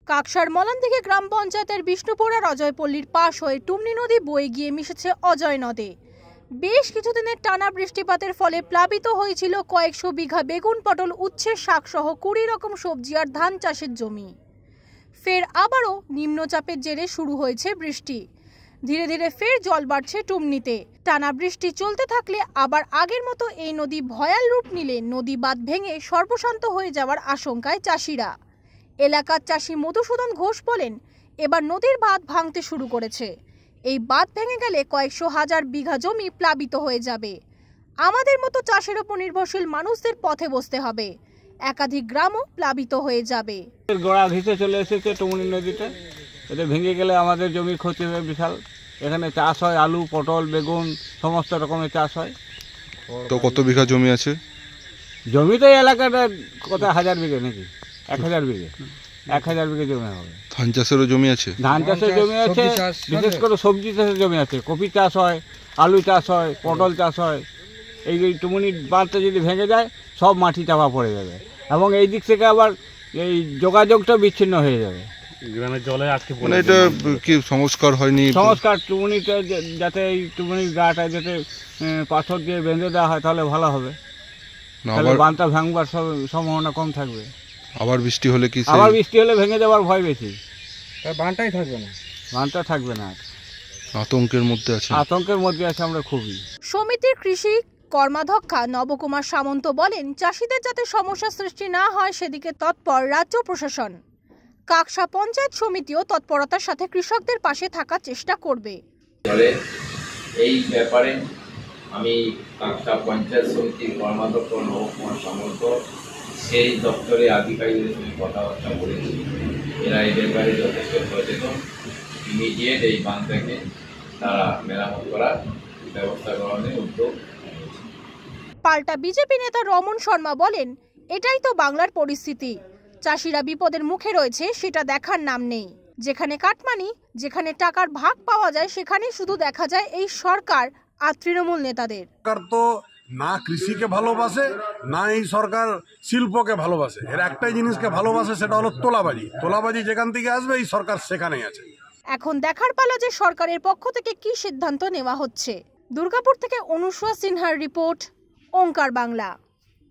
কাকসার মলানদিঘি গ্রাম পঞ্চায়েতের বিষ্ণুপুর আর অজয়পল্লীর পাশ হয়ে টুমনি নদী বয়ে গিয়ে মিশেছে অজয় নদে। বেশ কিছুদিনের টানা বৃষ্টিপাতের ফলে প্লাবিত হয়েছিল কয়েকশো বিঘা বেগুন, পটল, উচ্ছের শাকসহ 20 রকম সবজি আর ধান চাষের জমি। ফের আবারও নিম্নচাপের জেরে শুরু হয়েছে বৃষ্টি। ধীরে ধীরে ফের জল বাড়ছে টুমনিতে। টানা বৃষ্টি চলতে থাকলে আবার আগের মতো এই নদী ভয়াল রূপ নিলে নদী বাঁধ ভেঙে সর্বশান্ত হয়ে যাওয়ার আশঙ্কায় চাষিরা। এলাকার চাষি মধুসূদন ঘোষ বলেন, এবার নদীর বাঁধ ভাঙতে শুরু করেছে। এই বাঁধ ভেঙে গেলে কয়েকশো হাজার বিঘা জমি প্লাবিত হয়ে যাবে। আমাদের মতো চাষের উপর নির্ভরশীল মানুষদের পথে বসতে হবে। একাধিক গ্রামও প্লাবিত হয়ে যাবে। গোড়া ঘিসে চলে এসেছে টুমনি নদীতে। এটা ভেঙে গেলে আমাদের জমি ক্ষতি হবে বিশাল। এখানে চাষ হয় আলু, পটল, বেগুন, সমস্ত রকমের চাষ হয়। তো কত বিঘা জমি আছে? জমি তো এলাকাটা কত হাজার বিঘে নাকি 1000 বিঘে, 1000 বিঘে জমি হবে। ধান চাষেরও জমি আছে? ধান চাষের জমি আছে, বিশেষ করে সবজি চাষের জমি আছে। কপি চাষ হয়, আলু চাষ হয়, পটল চাষ হয়। এই টুমনি বাঁধটা যদি ভেঙে যায় সব মাটি চাপা পড়ে যাবে এবং এই দিক থেকে আবার এই যোগাযোগটা বিচ্ছিন্ন হয়ে যাবে। গ্রামের জলে আটকে পড়ে। মানে এটা কি সংস্কার হয়নি? সংস্কার টুমনিটা যাতে এই টুমনির গাটা যাতে পাথর দিয়ে বেঁধে দেওয়া হয় তাহলে ভালো হবে। তাহলে বাঁধটা ভাঙবার সম্ভাবনা কম থাকবে। আবার বৃষ্টি হলে কি? আবার বৃষ্টি হলে ভেঙে যাওয়ার ভয় বেশি। বাঁধটাই থাকবে না। বাঁধটা থাকবে না। আতঙ্কের মধ্যে আছে। আতঙ্কের মধ্যে আছে আমরা খুবই। সমিতির কৃষি কর্মাধ্যক্ষা নবকুমার সামন্ত বলেন, চাষিদের যাতে সমস্যা সৃষ্টি না হয় সেদিকে তৎপর রাজ্য প্রশাসন। কাকসা পঞ্চায়েত সমিতিও তৎপরতার সাথে কৃষকদের পাশে থাকার চেষ্টা করবে। এই ব্যাপারে আমি কাকসা পঞ্চায়েত সমিতির কর্মাধ্যক্ষ নবকুমার সামন্ত সেই দপ্তরে আধিকারিকদের সঙ্গে কথাবার্তা বলেছি। এরা এই ব্যাপারে যথেষ্ট সচেতন। ইমিডিয়েট এই বাঁধটাকে তারা মেরামত করার ব্যবস্থা গ্রহণের উদ্যোগ। পাল্টা বিজেপি নেতা রমন শর্মা বলেন, এটাই তো বাংলার পরিস্থিতি। চাষিরা বিপদের মুখে রয়েছে সেটা দেখার নাম নেই। যেখানে কাটমানি, যেখানে টাকার ভাগ পাওয়া যায় সেখানেই শুধু দেখা যায় এই সরকার আর তৃণমূল নেতাদের। সরকার তো না কৃষিকে ভালোবাসে, না এই সরকার শিল্পকে ভালোবাসে। এর একটাই জিনিসকে ভালোবাসে, সেটা হলো তোলাবাজি। তোলাবাজি যেখান থেকে আসবে এই সরকার সেখানেই আছে। এখন দেখার পালা যে সরকারের পক্ষ থেকে কি সিদ্ধান্ত নেওয়া হচ্ছে। দুর্গাপুর থেকে অনুসুয়া সিনহার রিপোর্ট, ওঙ্কার বাংলা।